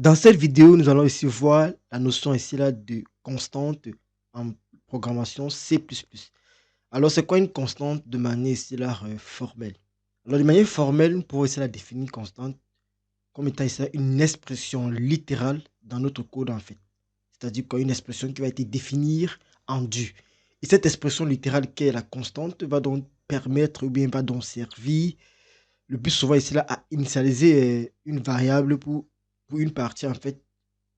Dans cette vidéo, nous allons ici voir la notion ici là de constante en programmation C++. Alors, c'est quoi une constante de manière ici là formelle? Alors, de manière formelle, nous pouvons ici la définir une constante comme étant ici là une expression littérale dans notre code en fait. C'est-à-dire une expression qui va être définie en du. Et cette expression littérale qui est la constante va donc permettre ou bien va donc servir le plus souvent ici là à initialiser une variable pour une partie en fait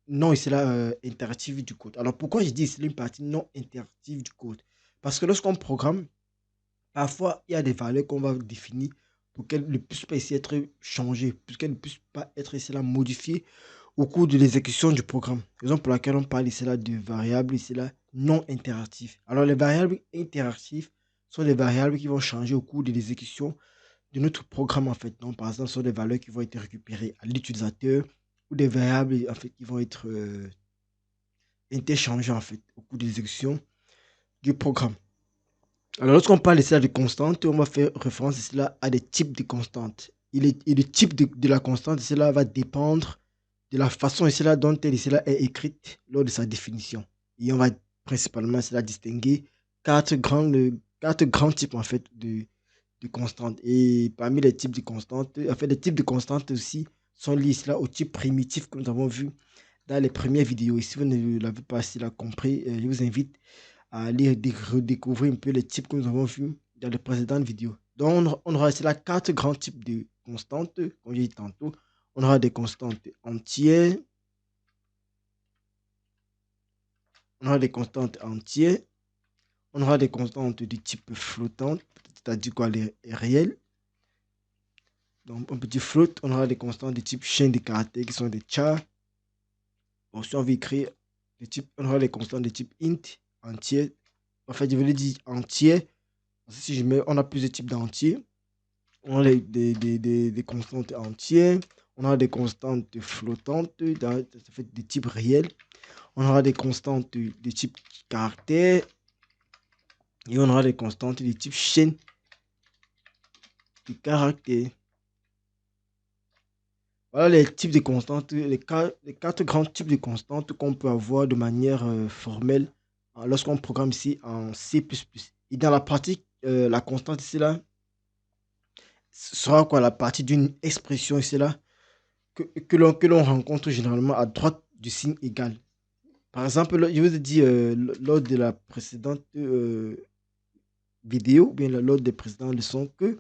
non ici là interactive du code. Alors pourquoi je dis ici une partie non interactive du code? Parce que lorsqu'on programme, parfois il y a des valeurs qu'on va définir pour qu'elles ne puissent pas ici être changées, pour qu'elles ne puissent pas être ici là modifiées au cours de l'exécution du programme. Raison pour laquelle on parle ici là de variables ici là non interactives. Alors les variables interactives sont des variables qui vont changer au cours de l'exécution de notre programme en fait. Donc par exemple, ce sont des valeurs qui vont être récupérées à l'utilisateur ou des variables en fait qui vont être interchangées en fait au cours de l'exécution du programme. Alors lorsqu'on parle ici de constantes, on va faire référence ici là à des types de constantes. Et le type de la constante ici là va dépendre de la façon ici là dont elle ici là est écrite lors de sa définition. Et on va principalement ici là distinguer quatre grands types en fait de constantes. Et parmi les types de constantes, en fait, les types de constantes aussi sont liés là au type primitif que nous avons vu dans les premières vidéos. Et si vous ne l'avez pas assez là compris, je vous invite à aller redécouvrir un peu les types que nous avons vus dans les précédentes vidéos. Donc, on aura ici là quatre grands types de constantes, comme j'ai dit tantôt. On aura des constantes entières, on aura des constantes entières, on aura des constantes de type flottant, c'est-à-dire quoi, les réels. Donc, un petit float, on aura des constantes de type chaîne de caractères qui sont des chars. Bon, si on veut écrire de type, on aura les constantes de type int, entier. En fait, je voulais dire entier. Si je mets, on a plusieurs types d'entiers. On a des constantes entières. On aura des constantes flottantes, ça fait de type réel. On aura des constantes de type caractère. Et on aura des constantes de type chaîne de caractères. Voilà les types de constantes, les quatre grands types de constantes qu'on peut avoir de manière formelle lorsqu'on programme ici en C++. Et dans la pratique, la constante ici là sera quoi la partie d'une expression ici là que l'on rencontre généralement à droite du signe égal. Par exemple, je vous ai dit lors de la précédente vidéo, bien lors des précédentes leçons, que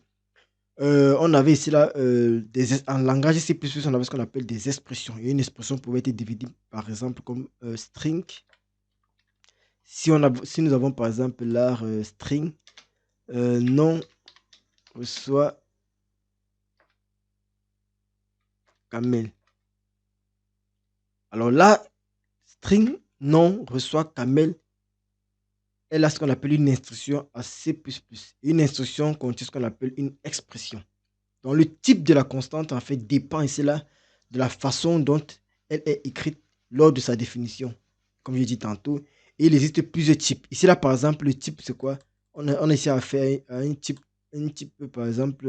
on avait ici là, en langage C++, on avait ce qu'on appelle des expressions. Et une expression pouvait être divisée par exemple comme string. Si nous avons par exemple l'art string, non reçoit camel. Alors là, string non reçoit camel est ce qu'on appelle une instruction à C++. Une instruction contient ce qu'on appelle une expression. Donc le type de la constante en fait dépend ici là de la façon dont elle est écrite lors de sa définition, comme je dit tantôt. Et il existe plusieurs types. Ici là par exemple le type c'est quoi? On a ici à faire un type par exemple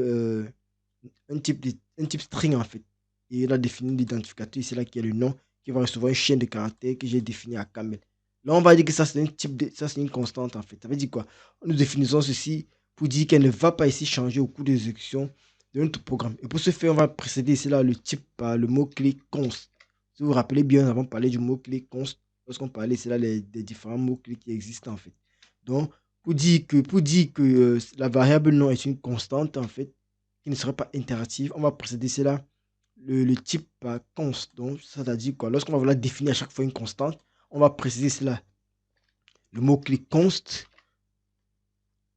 un type string en fait. Et il a défini l'identificateur ici là qui est le nom qui va recevoir une chaîne de caractères que j'ai défini à camel. Là on va dire que ça c'est un type ça c'est une constante en fait. Ça veut dire quoi? Nous définissons ceci pour dire qu'elle ne va pas ici changer au cours de l'exécution de notre programme. Et pour ce faire, on va précéder ici là le type par le mot-clé const. Si vous vous rappelez bien, nous avons parlé du mot-clé const lorsqu'on parlait ici là des différents mots-clés qui existent en fait. Donc, pour dire que la variable nom est une constante en fait, qui ne serait pas interactive, on va précéder ici là le type par const. Donc, c'est-à-dire quoi? Lorsqu'on va vouloir définir à chaque fois une constante, on va préciser cela. Le mot-clé const.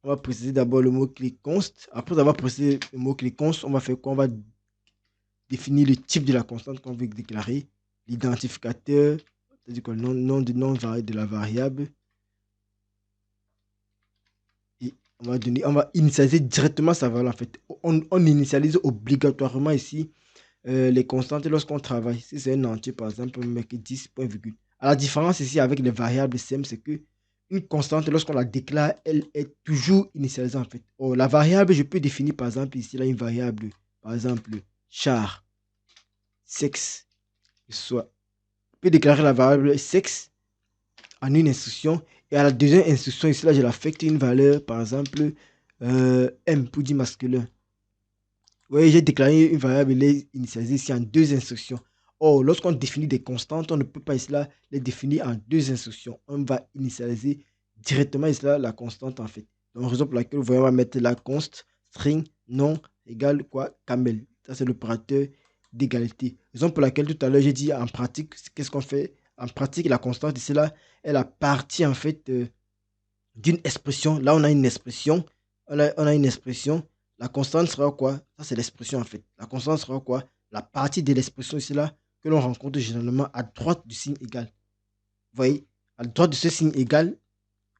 On va préciser d'abord le mot-clé const. Après avoir précisé le mot-clé const, on va faire quoi? On va définir le type de la constante qu'on veut déclarer, l'identificateur, c'est-à-dire que le nom de la variable. Et on va initialiser directement sa valeur en fait. On initialise obligatoirement ici les constantes lorsqu'on travaille. Si c'est un entier, par exemple, on met 10 point virgule. À la différence ici avec les variables SEM, c'est que une constante, lorsqu'on la déclare, elle est toujours initialisée en fait. Or, la variable, je peux définir par exemple ici là une variable, par exemple, char, sexe, soit, je peux déclarer la variable sexe en une instruction. Et à la deuxième instruction, ici, là, je l'affecte une valeur, par exemple, M pour dire masculin. Vous voyez, j'ai déclaré une variable initialisée ici en deux instructions. Or, lorsqu'on définit des constantes, on ne peut pas ici, là, les définir en deux instructions. On va initialiser directement ici, là, la constante, en fait. Donc, raison pour laquelle, vous voyez, on va mettre la const string non égale quoi camel. Ça, c'est l'opérateur d'égalité. Raison pour laquelle, tout à l'heure, j'ai dit en pratique, qu'est-ce qu'on fait? En pratique, la constante ici, là, est la partie, en fait, d'une expression. Là, on a une expression. On a une expression. La constante sera quoi? Ça, c'est l'expression en fait. La constante sera quoi? La partie de l'expression ici là que l'on rencontre généralement à droite du signe égal. Vous voyez? À droite de ce signe égal,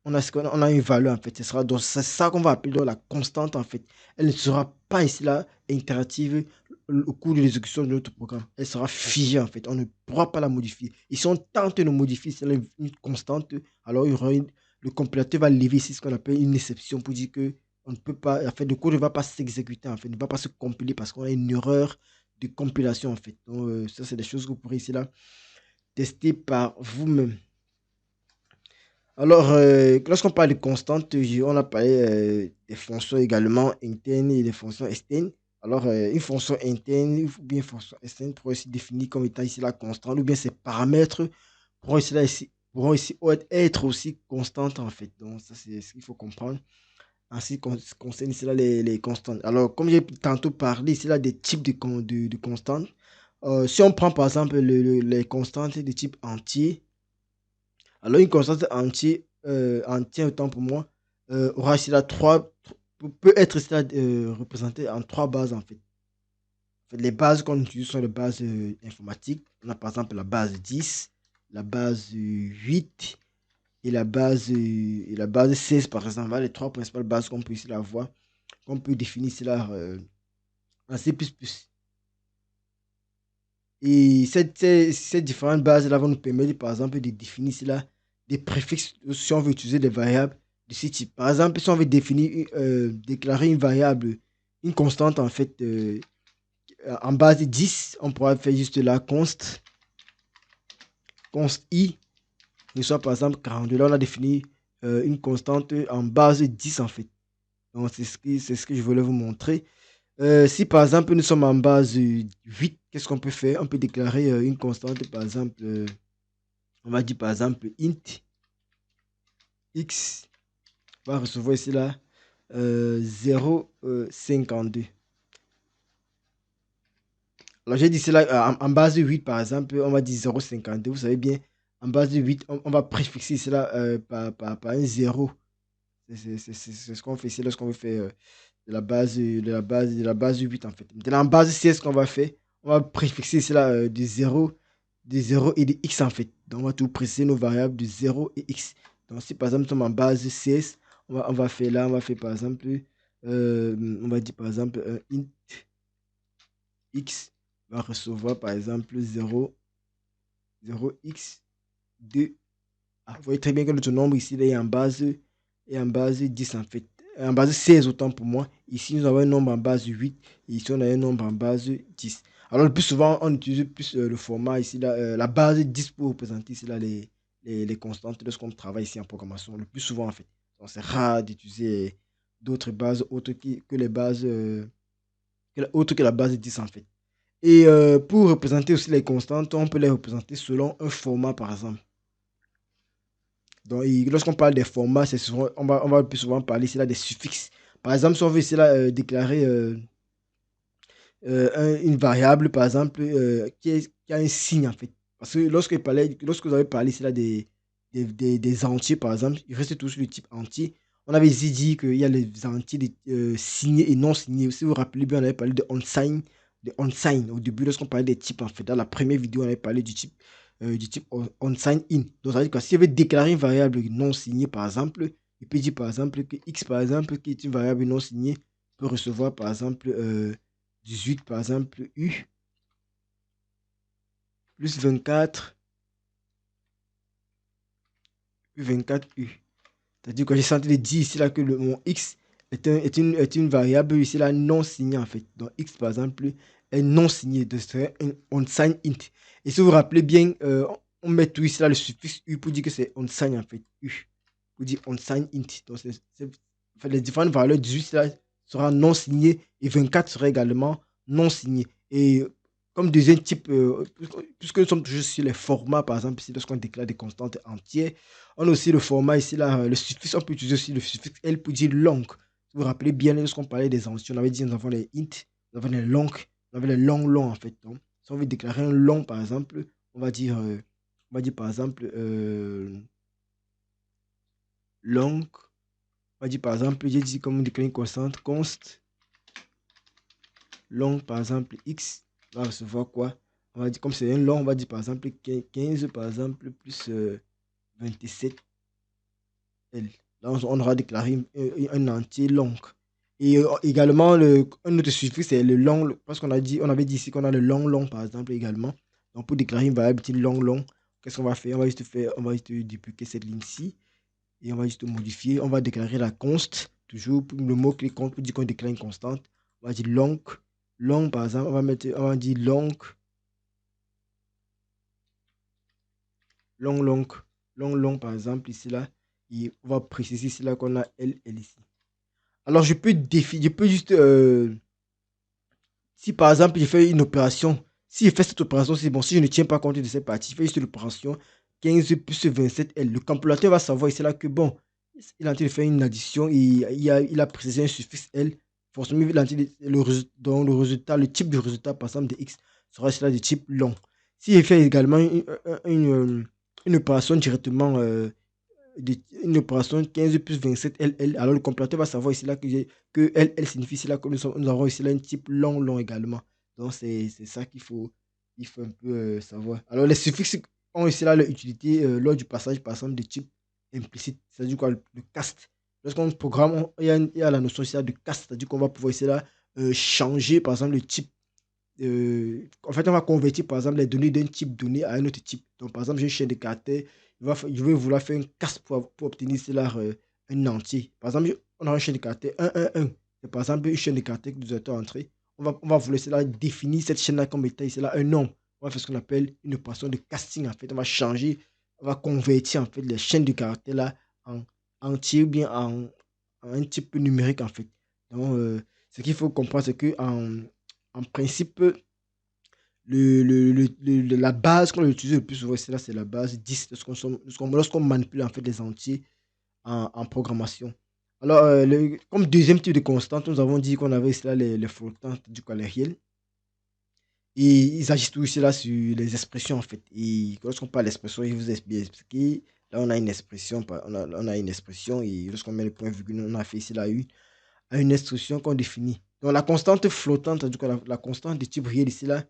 on a une valeur en fait. Donc, c'est ça qu'on va appeler donc, la constante en fait. Elle ne sera pas ici là interactive au cours de l'exécution de notre programme. Elle sera figée en fait. On ne pourra pas la modifier. Et si on tente de modifier une constante, alors le compilateur va lever ici ce qu'on appelle une exception pour dire que on ne peut pas, en fait, le code ne va pas s'exécuter en fait, ne va pas se compiler parce qu'on a une erreur de compilation en fait. Donc, ça, c'est des choses que vous pourrez ici là tester par vous-même. Alors, lorsqu'on parle de constantes, on a parlé des fonctions également internes et des fonctions externes. Alors, une fonction interne ou bien une fonction externe pourrait aussi définir comme étant ici la constante, ou bien ses paramètres pourront ici être aussi constantes en fait. Donc, ça, c'est ce qu'il faut comprendre. Ainsi concerne ici là les constantes. Alors, comme j'ai tantôt parlé ici là des types de constantes, si on prend par exemple les constantes de type entier, alors, une constante entière, autant pour moi, aura ici là peut être ici là, représentée en trois bases en fait. Les bases qu'on utilise sont les bases informatiques. On a par exemple la base 10, la base 8 et la base 16 par exemple. Voilà les trois principales bases qu'on peut ici là voir, qu'on peut définir ici là en C++. Et ces différentes bases-là vont nous permettre, par exemple, de définir cela, des préfixes si on veut utiliser des variables de ce type. Par exemple, si on veut déclarer une variable, une constante, en fait, en base de 10, on pourra faire juste la const i, et soit par exemple 42. Là, on a défini une constante en base de 10, en fait. Donc, c'est ce que je voulais vous montrer. Si par exemple nous sommes en base 8, qu'est-ce qu'on peut faire? On peut déclarer une constante, par exemple, on va dire par exemple int x va recevoir ici là 0,52. Alors j'ai dit cela en base de 8 par exemple, on va dire 0,52. Vous savez bien, en base de 8, on va préfixer cela par un 0. C'est ce qu'on fait ici lorsqu'on veut faire de la base 8 en fait. Maintenant, en base 16, ce qu'on va faire, on va préfixer cela de 0 et de x en fait. Donc, on va tout préciser nos variables de 0 et x. Donc, si par exemple, nous sommes en base 16, on va faire là, on va faire par exemple, on va dire par exemple, int x va recevoir par exemple 0x2. Ah, vous voyez très bien que notre nombre ici là, est en base 10 en fait. En base 16 autant pour moi. Ici, nous avons un nombre en base 8. Et ici, on a un nombre en base 10. Alors, le plus souvent, on utilise plus le format ici, là, la base 10 pour représenter ici, là, les constantes lorsqu'on travaille ici en programmation. Le plus souvent, en fait. Donc, c'est rare d'utiliser d'autres bases autres que les bases, autres que la base 10 en fait. Et pour représenter aussi les constantes, on peut les représenter selon un format, par exemple. Donc, lorsqu'on parle des formats, c'est souvent, on va plus souvent parler ici là des suffixes. Par exemple, si on veut ici là déclarer une variable, par exemple, qui a un signe en fait. Parce que lorsque vous avez parlé ici là des entiers, par exemple, il reste toujours le type entier. On avait ici dit qu'il y a les entiers signés et non signés. Si vous vous rappelez bien, on avait parlé de unsigned au début lorsqu'on parlait des types en fait. Dans la première vidéo, on avait parlé du type unsigned in. Donc, ça veut dire que si vous veut déclarer une variable non signée, par exemple, il peut dire par exemple que x, par exemple, qui est une variable non signée, peut recevoir par exemple 18, par exemple, U, plus 24, plus 24 U. C'est-à-dire que j'ai senti de dire ici là que mon X est une variable ici là non signée en fait. Donc X par exemple est non signé, de serait un unsigned int. Et si vous vous rappelez bien, on met tout ici là, le suffixe U pour dire que c'est unsigned en fait. U pour dire unsigned int. Donc, enfin, les différentes valeurs 18 là sera non signé et 24 sera également non signé. Et comme deuxième type, puisque nous sommes toujours sur les formats, par exemple, ici, lorsqu'on déclare des constantes entières, on a aussi le format ici, là, le suffixe, on peut utiliser aussi le suffixe L pour dire long. Vous vous rappelez bien, lorsqu'on parlait des entiers, on avait dit nous avons les int, nous avons les longs, on avait les longs en fait. Donc, si on veut déclarer un long, par exemple, on va dire par exemple, long, on va dire par exemple, j'ai dit comme on déclare une constante, const, long, par exemple, x, va recevoir quoi? On va dire, comme c'est un long, on va dire par exemple 15, par exemple, plus 27L. Là, on aura déclaré un entier long. Et également, un autre suffixe, c'est le long, parce on avait dit ici qu'on a le long, par exemple, également. Donc, pour déclarer une variable long, qu'est-ce qu'on va faire? On va juste dupliquer cette ligne-ci et on va juste modifier. On va déclarer la const, toujours pour le mot clé compte pour dire qu'on déclare une constante. On va dire long, par exemple, on va dire long, par exemple, ici, là. Et on va préciser ici, là, qu'on a L ici. Alors, je peux juste, si par exemple, je fais une opération, si je fais cette opération, c'est bon. Si je ne tiens pas compte de cette partie, je fais juste l'opération 15 plus 27L. Le calculateur va savoir ici là que bon, il est en train de faire une addition et il a précisé un suffixe L. Forcément, il est en train donc le résultat, le type de résultat, par exemple, de X sera cela de type long. Si je fais également une opération directement, une opération 15 plus 27 LL, alors le compilateur va savoir ici là que LL signifie ici là que nous avons ici là un type long également. Donc c'est ça il faut un peu savoir. Alors les suffixes ont ici là leur utilité lors du passage par exemple de type implicite, c'est-à-dire quoi le cast. Lorsqu'on programme, il y a la notion ici là de cast, c'est-à-dire qu'on va pouvoir ici là changer par exemple le type. En fait, on va convertir par exemple les données d'un type donné à un autre type. Donc par exemple, j'ai une chaîne de caractères, je vais vouloir faire un cast pour obtenir cela, un entier. Par exemple, on a une chaîne de caractères 1. C'est par exemple une chaîne de caractères que nous avons entrée. On va vouloir cela définir cette chaîne-là comme étant ici là un nombre. On va faire ce qu'on appelle une opération de casting. En fait, on va changer, on va convertir en fait les chaînes de caractères là en entier ou bien en un type numérique en fait. Donc, ce qu'il faut comprendre, c'est que en principe, la base qu'on utilise le plus souvent, c'est la base 10 lorsqu'on manipule en fait les entiers en programmation. Alors, comme deuxième type de constante, nous avons dit qu'on avait ici là les flottantes du coup, les réels. Et ils agissent tout ici là sur les expressions en fait. Et lorsqu'on parle d'expression, je vous ai bien expliqué. Là, on a une expression, on a une expression et lorsqu'on met le point virgule, on a fait ici là une instruction qu'on définit. Donc, la constante flottante, du coup, la constante de type réel ici là,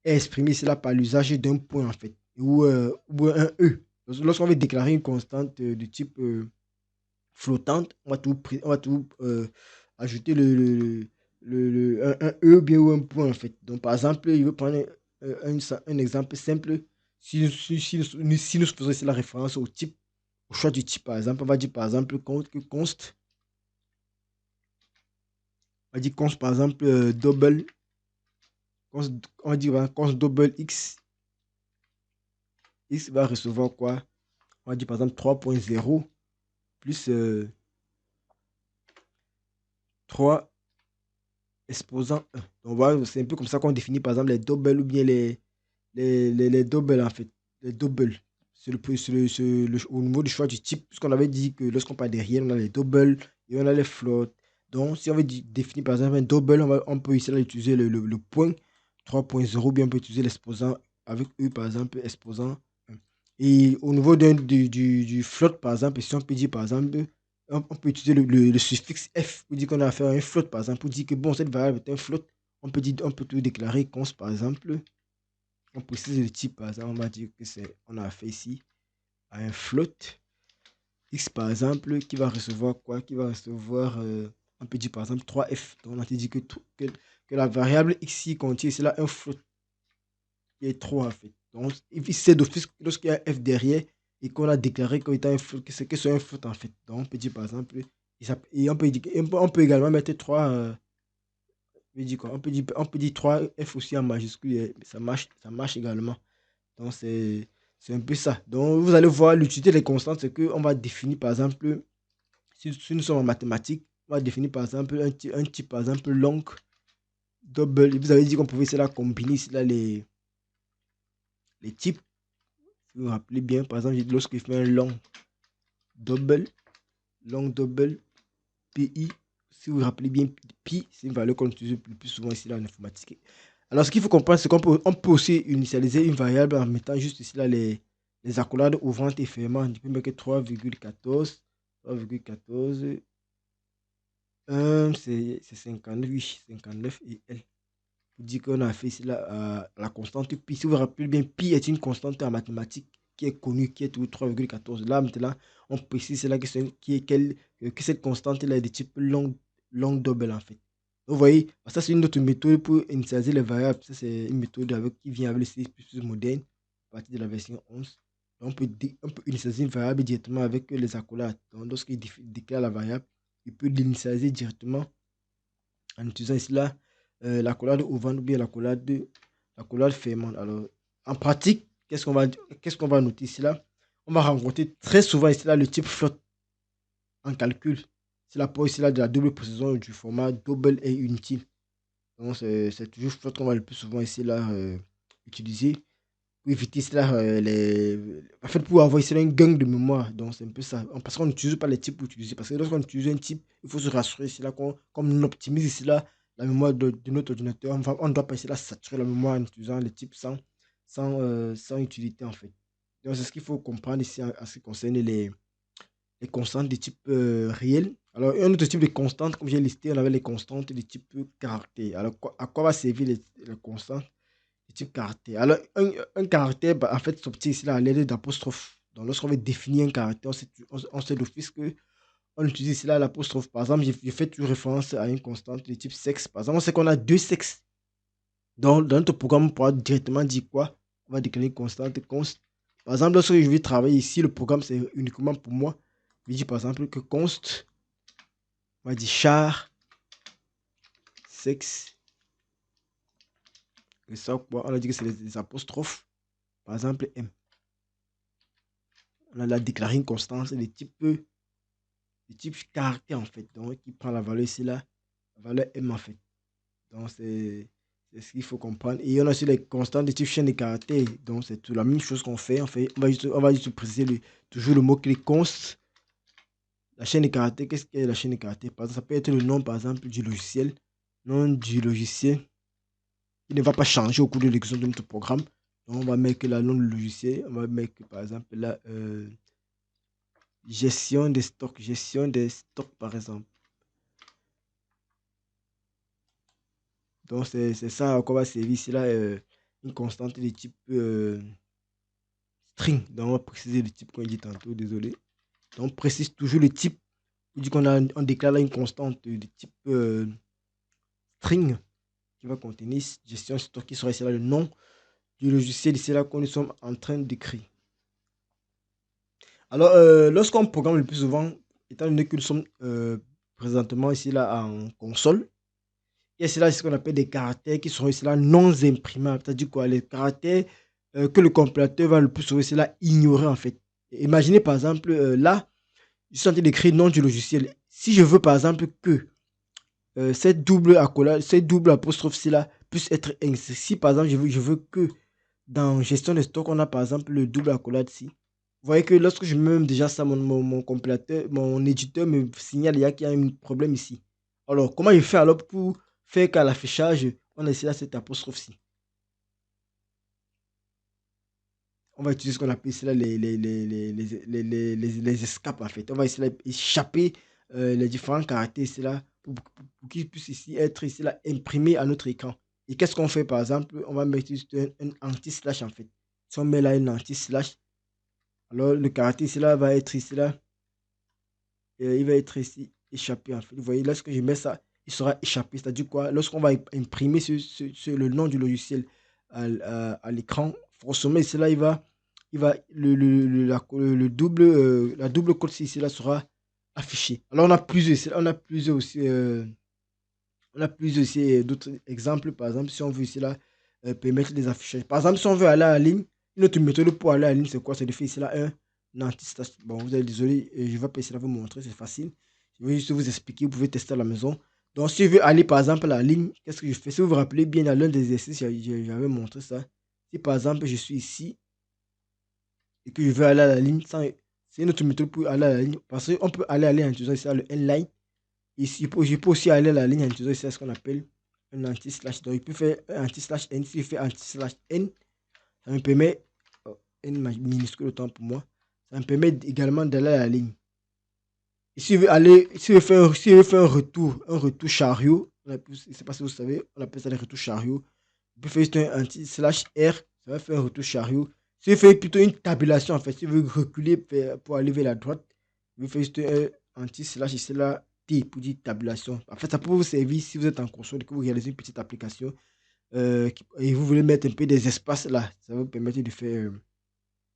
est exprimée ici là par l'usage d'un point en fait, ou un E. Lorsqu'on veut déclarer une constante de type flottante, on va tout ajouter un E bien ou un point en fait. Donc par exemple, il veut prendre un exemple simple. Si nous faisons ici la référence au type, au choix du type par exemple, on va dire par exemple on va dire const par exemple double, on va dire voilà, const double X. X va recevoir quoi? On va dire par exemple 3.0 plus 3 exposant 1. Donc voilà, c'est un peu comme ça qu'on définit par exemple les doubles ou bien les doubles en fait. Les doubles. Au niveau du choix du type, puisqu'on avait dit que lorsqu'on parle des réels, on a les doubles et on a les flottes. Donc si on veut définir par exemple un double, on peut ici là, utiliser le point 3.0, bien on peut utiliser l'exposant avec E par exemple, exposant 1. Et au niveau du float par exemple, si on peut dire par exemple, on peut utiliser le suffixe F pour dire qu'on a affaire à un float, par exemple, pour dire que bon, cette variable est un float. On peut tout déclarer const, par exemple. On précise le type, par exemple, on va dire que on a affaire ici à un float. X, par exemple, qui va recevoir quoi? Qui va recevoir, on peut dire par exemple 3F. Donc, on a dit que la variable X ici contient, c'est là un float qui est 3 en fait. Donc, il sait d'office lorsqu'il y a un F derrière et qu'on a déclaré qu'il est un float, que c'est un float en fait. Donc, on peut dire par exemple, et on peut également mettre 3 Je veux dire quoi? On peut dire 3F aussi en majuscule, ça marche également. Donc, c'est un peu ça. Donc, vous allez voir l'utilité des constantes, c'est qu'on va définir, par exemple, si nous sommes en mathématiques, on va définir, par exemple, un type, par exemple, long, double. Et vous avez dit qu'on pouvait cela combiner ici, là, les types. Si vous vous rappelez bien, par exemple, lorsqu'il fait un double, long double, PI, si vous vous rappelez bien, pi, c'est une valeur qu'on utilise le plus souvent ici là en informatique. Alors, ce qu'il faut comprendre, c'est qu'on peut aussi initialiser une variable en mettant juste ici là les accolades ouvrantes et fermantes. Je peux mettre 3,14, 3,14, 1, c'est 59, oui, 59 et L. Pour dire qu'on a fait ici la constante pi. Si vous vous rappelez bien, pi est une constante en mathématiques qui est connue, qui est toujours 3,14. Là, maintenant, on précise là que cette constante-là est de type long double, en fait. Vous voyez, ça, c'est une autre méthode pour initialiser les variables. Ça, c'est une méthode qui vient avec le C++ moderne, à partir de la version 11. Donc, on peut initialiser une variable directement avec les accolades. Donc, lorsqu'il déclare la variable, il peut l'initialiser directement en utilisant ici là l'accolade ouvrante ou bien l'accolade fermante. Alors, en pratique, qu'est-ce qu'on va noter ici là? On va rencontrer très souvent ici là le type float en calcul. C'est l'apport ici là de la double précision du format double et inutile. Donc, c'est toujours float qu'on va le plus souvent ici là utiliser pour éviter cela, en fait, pour avoir ici là, un gain de mémoire. Donc, c'est un peu ça. Parce qu'on n'utilise pas les types pour utiliser. Parce que lorsqu'on utilise un type, il faut se rassurer ici là, comme on optimise ici là la mémoire de notre ordinateur. On ne doit pas ici là saturer la mémoire en utilisant les types sans utilité en fait. Donc, c'est ce qu'il faut comprendre ici en ce qui concerne les constantes de type réel. Alors, un autre type de constante, comme j'ai listé, on avait les constantes de type caractère. Alors, à quoi va servir les constantes de type caractère? Alors, un caractère, bah, en fait, s'obtient ici là, à l'aide d'apostrophe. Donc, lorsqu'on veut définir un caractère, on sait d'office que on utilise ici là l'apostrophe. Par exemple, je fais toujours référence à une constante de type sexe. Par exemple, on sait qu'on a deux sexes. Donc, dans notre programme, on pourra directement dire quoi? On va déclarer une constante const. Par exemple, lorsque je vais travailler ici, le programme, c'est uniquement pour moi. Je dis par exemple que const, on va dire char, sexe, et ça, on a dit que c'est les apostrophes. Par exemple, M. On a déclaré une constante de type caractère en fait. Donc, qui prend la valeur ici là, la valeur M en fait. Donc, c'est ce qu'il faut comprendre. Et on a aussi les constantes de type chaîne de caractères. Donc, c'est tout la même chose qu'on fait. On va juste préciser toujours le mot-clé const. La chaîne de caractères, qu'est-ce qu'est la chaîne de caractères? Par exemple, ça peut être le nom, par exemple, du logiciel. Nom du logiciel. Il ne va pas changer au cours de l'exécution de notre programme. Donc, on va mettre le nom du logiciel. On va mettre, par exemple, la gestion des stocks. Gestion des stocks, par exemple. Donc, c'est ça qu'on va servir ici, là, une constante de type string. Donc, on va préciser le type qu'on dit tantôt, désolé. Donc, on précise toujours le type. On dit on déclare là une constante de type string qui va contenir gestion stock qui sera ici là le nom du logiciel ici là que nous sommes en train d'écrire. Alors, lorsqu'on programme le plus souvent, étant donné que nous sommes présentement ici là en console, il y a cela ce qu'on appelle des caractères qui seront ici là non imprimables. C'est-à-dire quoi? Les caractères que le compilateur va le plus souvent ici là ignorer en fait. Imaginez par exemple là, je suis en train d'écrire le nom du logiciel. Si je veux par exemple que cette double accolade, cette double apostrophe là puisse être insérée. Si par exemple je veux que dans gestion de stock, on a par exemple le double accolade ci. Vous voyez que lorsque je mets même déjà ça, mon compilateur, mon éditeur me signale qu'il y a un problème ici. Alors, comment je fais alors pour faire qu'à l'affichage, on ait là cette apostrophe-ci? On va utiliser ce qu'on appelle ici là les escapes en fait. On va essayer d'échapper les différents caractères ici là pour qu'ils puissent ici être ici là imprimés à notre écran. Et qu'est-ce qu'on fait par exemple? On va mettre juste un anti-slash en fait. Si on met là un anti-slash, alors le caractère ici là va être ici là, il va être ici échappé en fait. Vous voyez, lorsque je mets ça, il sera échappé. C'est-à-dire quoi? Lorsqu'on va imprimer le nom du logiciel à l'écran, forcément ici là, la double cote ici là sera affichée. Alors on a plusieurs aussi On a plusieurs aussi d'autres exemples. Par exemple, si on veut ici là permettre des affichages. Par exemple, si on veut aller à la ligne, une autre méthode pour aller à la ligne, c'est quoi? C'est de faire ici là un anti-stash. Bon, vous êtes désolé, je ne vais pas essayer de vous montrer, c'est facile. Je vais juste vous expliquer, vous pouvez tester à la maison. Donc, si je veux aller par exemple à la ligne, qu'est-ce que je fais? Si vous vous rappelez bien, dans l'un des exercices, j'avais montré ça. Si par exemple, je suis ici et que je veux aller à la ligne, c'est une autre méthode pour aller à la ligne. Parce qu'on peut aller en utilisant ici le inline. Ici, je peux aussi aller à la ligne en utilisant ce qu'on appelle un anti-slash. Donc, il peut faire un anti-slash n. Si je fais anti-slash n, ça me permet, n minuscule autant pour moi, ça me permet également d'aller à la ligne. Et si je veux aller, si je veux faire un retour chariot, je ne sais pas si vous savez, on appelle ça le retour chariot. Je peux faire juste un anti-slash r, ça va faire un retour chariot. Si je fais plutôt une tabulation, en fait, si je veux reculer pour aller vers la droite, je vais faire juste un anti-slash ici là, T pour dire tabulation. En fait, ça peut vous servir si vous êtes en console et que vous réalisez une petite application et vous voulez mettre un peu des espaces là. Ça va vous permettre de faire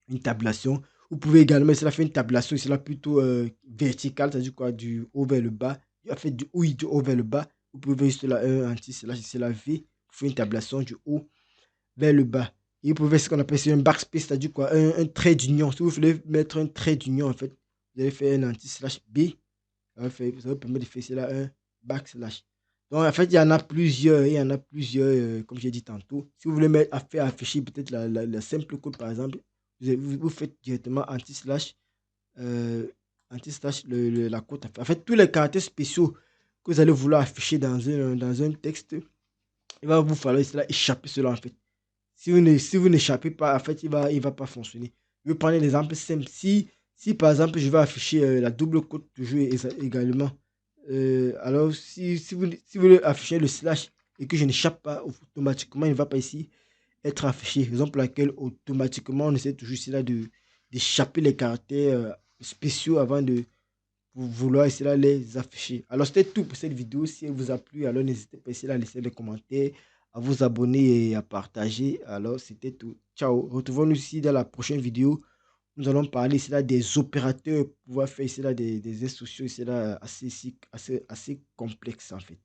une tabulation. Vous pouvez également essayer de faire une tabulation ici là plutôt verticale, c'est-à-dire quoi, du haut vers le bas. En fait, oui, du haut vers le bas. Vous pouvez juste là un anti-slash ici là V pour faire une tabulation du haut vers le bas. Et vous pouvez faire ce qu'on appelle un backspace, c'est-à-dire quoi, un trait d'union. Si vous voulez mettre un trait d'union, en fait, vous allez faire un anti-slash B. Ça va permettre de faire cela un backslash. Donc, en fait, il y en a plusieurs, comme j'ai dit tantôt. Si vous voulez faire afficher peut-être la simple code, par exemple, vous faites directement euh, anti-slash la code. En fait, tous les caractères spéciaux que vous allez vouloir afficher dans un texte, il va vous falloir cela, échapper cela, en fait. Si vous n'échappez pas, en fait, il va pas fonctionner. Je vais prendre un exemple simple. Si par exemple, je vais afficher la double quote toujours également, alors si vous voulez afficher le slash et que je n'échappe pas, automatiquement, il ne va pas ici être affiché. Raison pour laquelle, automatiquement, on essaie toujours ici là d'échapper les caractères spéciaux avant de vouloir essayer de les afficher. Alors, c'était tout pour cette vidéo. Si elle vous a plu, alors n'hésitez pas ici à laisser des commentaires, à vous abonner et à partager. Alors, c'était tout. Ciao. Retrouvons-nous ici dans la prochaine vidéo. Nous allons parler ici là des opérateurs pour pouvoir faire ici là des instructions ici là assez complexes en fait.